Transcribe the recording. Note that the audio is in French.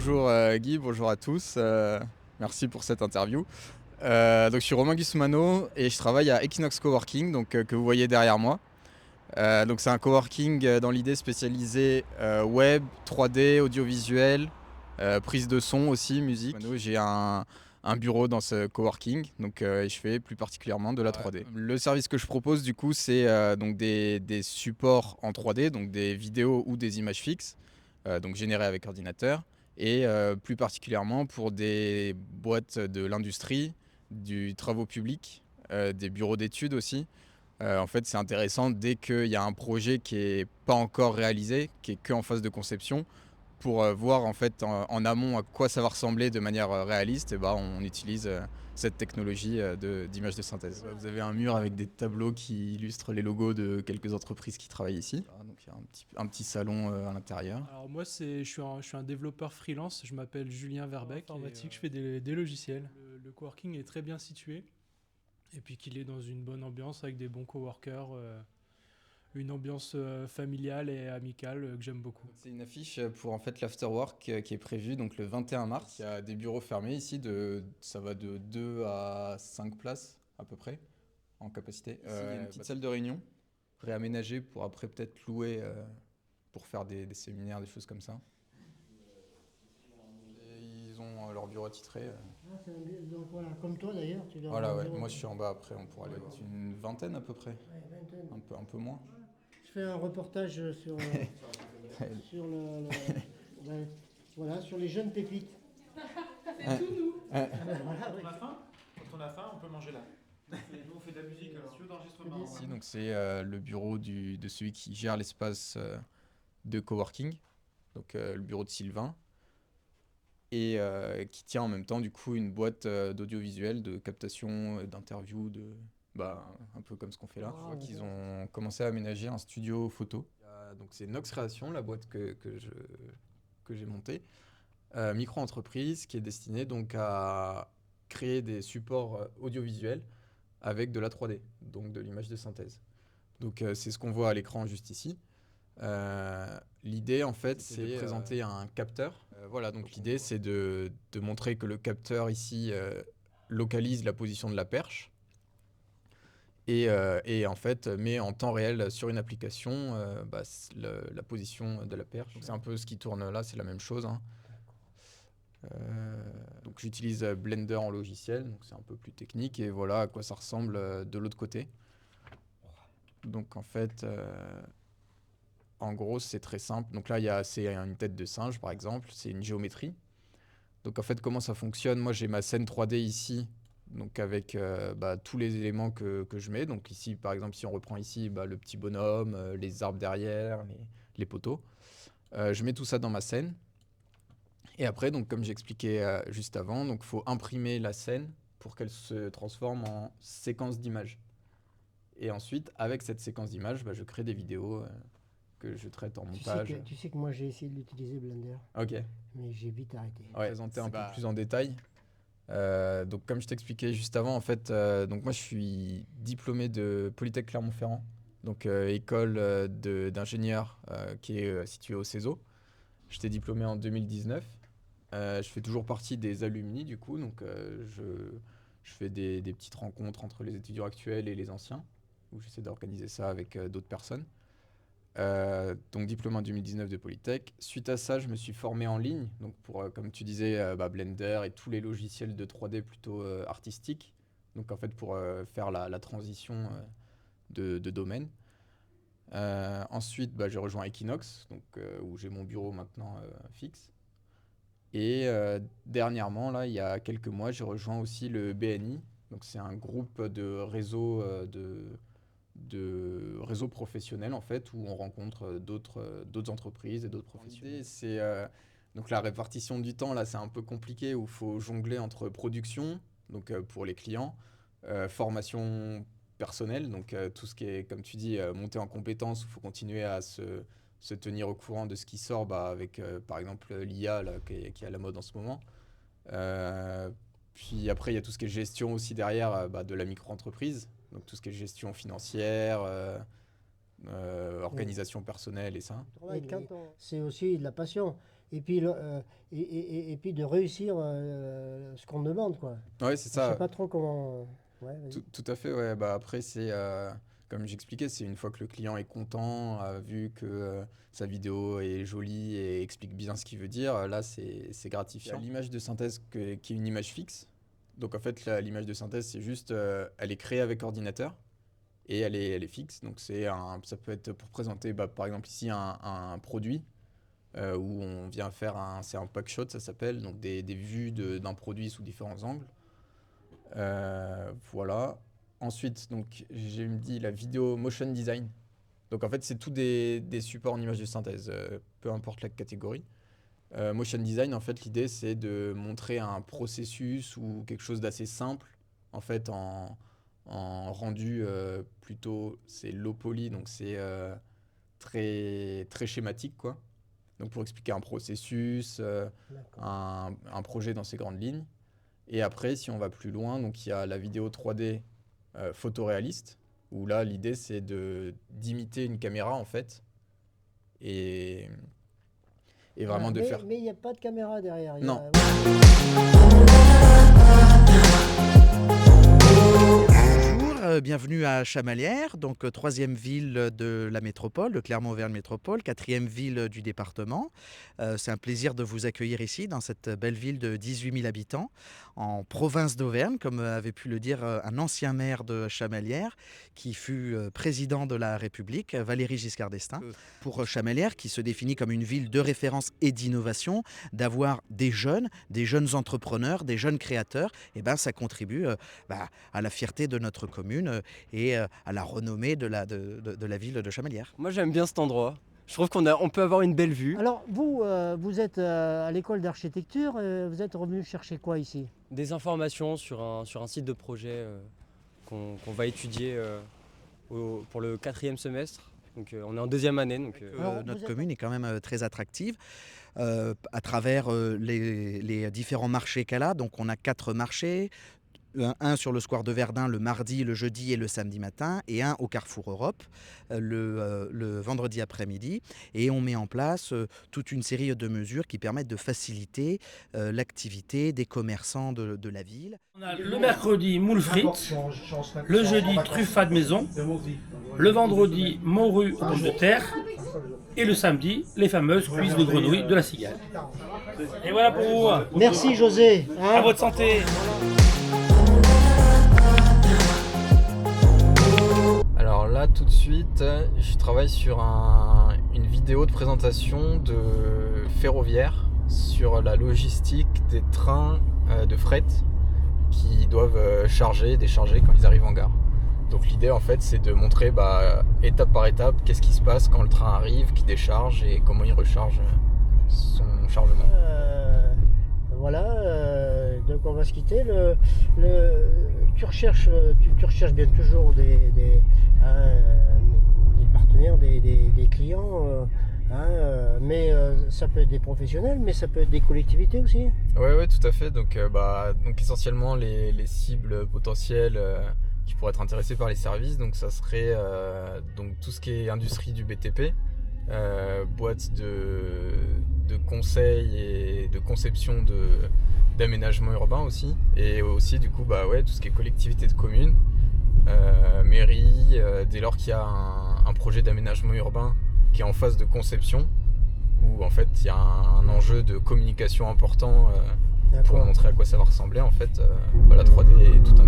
bonjour Guy, bonjour à tous. Merci pour cette interview. Donc, je suis Romain Gusmano et je travaille à Equinox Coworking, que vous voyez derrière moi. Donc, c'est un coworking dans l'idée spécialisé web, 3D, audiovisuel, prise de son aussi, musique. J'ai un bureau dans ce coworking, et je fais plus particulièrement de la 3D. Le service que je propose du coup, c'est donc des supports en 3D, donc des vidéos ou des images fixes, donc générées avec ordinateur, et plus particulièrement pour des boîtes de l'industrie, du travaux publics, des bureaux d'études aussi. En fait, c'est intéressant dès qu'il y a un projet qui est pas encore réalisé, qui est qu'en phase de conception, pour voir en fait en amont à quoi ça va ressembler de manière réaliste. Et bah, on utilise cette technologie d'image de synthèse. Vous avez un mur avec des tableaux qui illustrent les logos de quelques entreprises qui travaillent ici. Donc il y a un petit salon à l'intérieur. Alors moi, je suis un développeur freelance, je m'appelle Julien Verbeck. En informatique, je fais des logiciels. Le coworking est très bien situé et puis qu'il est dans une bonne ambiance avec des bons coworkers, une ambiance familiale et amicale que j'aime beaucoup. C'est une affiche pour en fait l'afterwork qui est prévu donc le 21 mars. Il y a des bureaux fermés ici, ça va de 2 à 5 places à peu près en capacité. Ici, il y a une petite salle de réunion réaménagée pour après peut-être louer pour faire des séminaires, des choses comme ça. Et ils ont leur bureau attitré. Ah, donc voilà, comme toi d'ailleurs, tu dois Voilà, avoir un ouais. bureau. Moi je suis en bas après, on pourra aller voir. Une vingtaine à peu près, Ouais, vingtaine. un peu moins. Je fais un reportage sur, sur ben, voilà, sur les jeunes pépites. Ouais. Ouais. Voilà, oui. On a faim? Quand on a faim, on peut manger là. Nous, on fait de la musique, alors. Studio d'enregistrement. Ici, donc c'est le bureau de celui qui gère l'espace de coworking, le bureau de Sylvain, et qui tient en même temps du coup une boîte d'audiovisuel, de captation, d'interview, un peu comme ce qu'on fait là. Je vois qu'ils ont commencé à aménager un studio photo. Donc c'est Nox Création, la boîte que j'ai montée. Micro-entreprise qui est destinée donc à créer des supports audiovisuels avec de la 3D, donc de l'image de synthèse. Donc c'est ce qu'on voit à l'écran juste ici. L'idée en fait c'est de présenter un capteur. Voilà, donc l'idée c'est de montrer que le capteur ici localise la position de la perche et en fait met en temps réel sur une application la position de la perche. Donc, c'est un peu ce qui tourne là, c'est la même chose, hein. Donc j'utilise Blender en logiciel, donc c'est un peu plus technique et voilà à quoi ça ressemble de l'autre côté. Donc en fait, en gros c'est très simple. Donc là c'est une tête de singe par exemple, c'est une géométrie. Donc en fait comment ça fonctionne? Moi j'ai ma scène 3D ici, donc avec tous les éléments que je mets. Donc ici par exemple si on reprend ici le petit bonhomme, les arbres derrière, les poteaux. Je mets tout ça dans ma scène. Et après, donc, comme j'expliquais juste avant, il faut imprimer la scène pour qu'elle se transforme en séquence d'images. Et ensuite, avec cette séquence d'images, je crée des vidéos que je traite en montage. Tu sais que moi j'ai essayé d'utiliser Blender, Ok. mais j'ai vite arrêté. Ouais, présenter un peu plus en détail. Donc, comme je t'expliquais juste avant, en fait, donc moi je suis diplômé de Polytech Clermont-Ferrand, donc école d'ingénieur qui est située au CESO. J'étais diplômé en 2019. Je fais toujours partie des alumni du coup, donc je fais des petites rencontres entre les étudiants actuels et les anciens, où j'essaie d'organiser ça avec d'autres personnes. Donc diplômé en 2019 de Polytech. Suite à ça, je me suis formé en ligne, donc pour, comme tu disais, Blender et tous les logiciels de 3D plutôt artistiques. Donc en fait pour faire la transition de domaine. Ensuite, j'ai rejoint Equinox, donc, où j'ai mon bureau maintenant fixe. Et dernièrement, là, il y a quelques mois, j'ai rejoint aussi le BNI. Donc c'est un groupe de réseaux professionnels en fait, où on rencontre d'autres entreprises et d'autres professionnels. L'idée, c'est donc la répartition du temps, là, c'est un peu compliqué, où il faut jongler entre production, donc pour les clients, formation personnelle, donc tout ce qui est, comme tu dis, monter en compétences, où il faut continuer à se tenir au courant de ce qui sort avec, par exemple, l'IA là, qui est à la mode en ce moment. Euh, Puis après, il y a tout ce qui est gestion aussi derrière de la micro-entreprise. Donc tout ce qui est gestion financière, organisation personnelle et ça. C'est aussi de la passion. Et puis, et puis de réussir ce qu'on demande, quoi. Ouais, c'est ça. Je sais pas trop comment... Ouais, tout à fait, ouais. Bah, après, c'est, comme j'expliquais, c'est une fois que le client est content, a vu que sa vidéo est jolie et explique bien ce qu'il veut dire, là, c'est gratifiant. L'image de synthèse qui est une image fixe. Donc, en fait, l'image de synthèse, c'est juste, elle est créée avec ordinateur et elle est fixe. Donc, ça peut être pour présenter, par exemple, ici, un produit. Où on vient faire c'est un pack shot, ça s'appelle, donc des vues d'un produit sous différents angles. Voilà. Ensuite, donc, j'ai dit la vidéo motion design. Donc en fait, c'est tout des supports en image de synthèse, peu importe la catégorie. Motion design, en fait, l'idée, c'est de montrer un processus ou quelque chose d'assez simple, en fait, en rendu plutôt, c'est low poly, donc c'est très, très schématique, quoi. Donc pour expliquer un processus, un projet dans ses grandes lignes. Et après, si on va plus loin, donc il y a la vidéo 3D photoréaliste, où là, l'idée, c'est d'imiter une caméra, en fait, et vraiment de faire... Mais il n'y a pas de caméra derrière. Non. Bienvenue à Chamalières, donc troisième ville de la métropole, de Clermont-Auvergne Métropole, quatrième ville du département. C'est un plaisir de vous accueillir ici, dans cette belle ville de 18 000 habitants, en province d'Auvergne, comme avait pu le dire un ancien maire de Chamalières, qui fut président de la République, Valéry Giscard d'Estaing. Pour Chamalières, qui se définit comme une ville de référence et d'innovation, d'avoir des jeunes entrepreneurs, des jeunes créateurs, et ben ça contribue à la fierté de notre commune et à la renommée de la ville de Chamalières. Moi j'aime bien cet endroit. Je trouve qu'on peut avoir une belle vue. Alors vous êtes à l'école d'architecture, vous êtes revenu chercher quoi ici? Des informations sur un site de projet qu'on va étudier pour le 4e semestre. Donc on est en 2e année. Donc, notre commune est quand même très attractive à travers les différents marchés qu'elle a. Donc on a 4 marchés. Un sur le square de Verdun le mardi, le jeudi et le samedi matin, et un au Carrefour Europe le vendredi après-midi. Et on met en place toute une série de mesures qui permettent de faciliter l'activité des commerçants de la ville. On a le mercredi moules frites, le jeudi truffade maison, le vendredi morue aux pommes de terre et le samedi les fameuses cuisses de grenouille de la Cigale. Et voilà pour vous. Merci José. À votre santé. Alors là, tout de suite, je travaille sur une vidéo de présentation de ferroviaire sur la logistique des trains de fret qui doivent charger et décharger quand ils arrivent en gare. Donc l'idée, en fait, c'est de montrer étape par étape qu'est-ce qui se passe quand le train arrive, qui décharge et comment il recharge son chargement. Voilà, donc on va se quitter. Tu recherches bien toujours des partenaires, des clients, mais ça peut être des professionnels, mais ça peut être des collectivités aussi. Ouais, tout à fait. Donc essentiellement les cibles potentielles qui pourraient être intéressées par les services. Donc ça serait donc tout ce qui est industrie du BTP, boîtes de conseil et de conception d'aménagement urbain aussi, et aussi du coup tout ce qui est collectivité de communes, mairie, dès lors qu'il y a un projet d'aménagement urbain qui est en phase de conception, où en fait il y a un enjeu de communication important pour montrer à quoi ça va ressembler, en fait la 3D est tout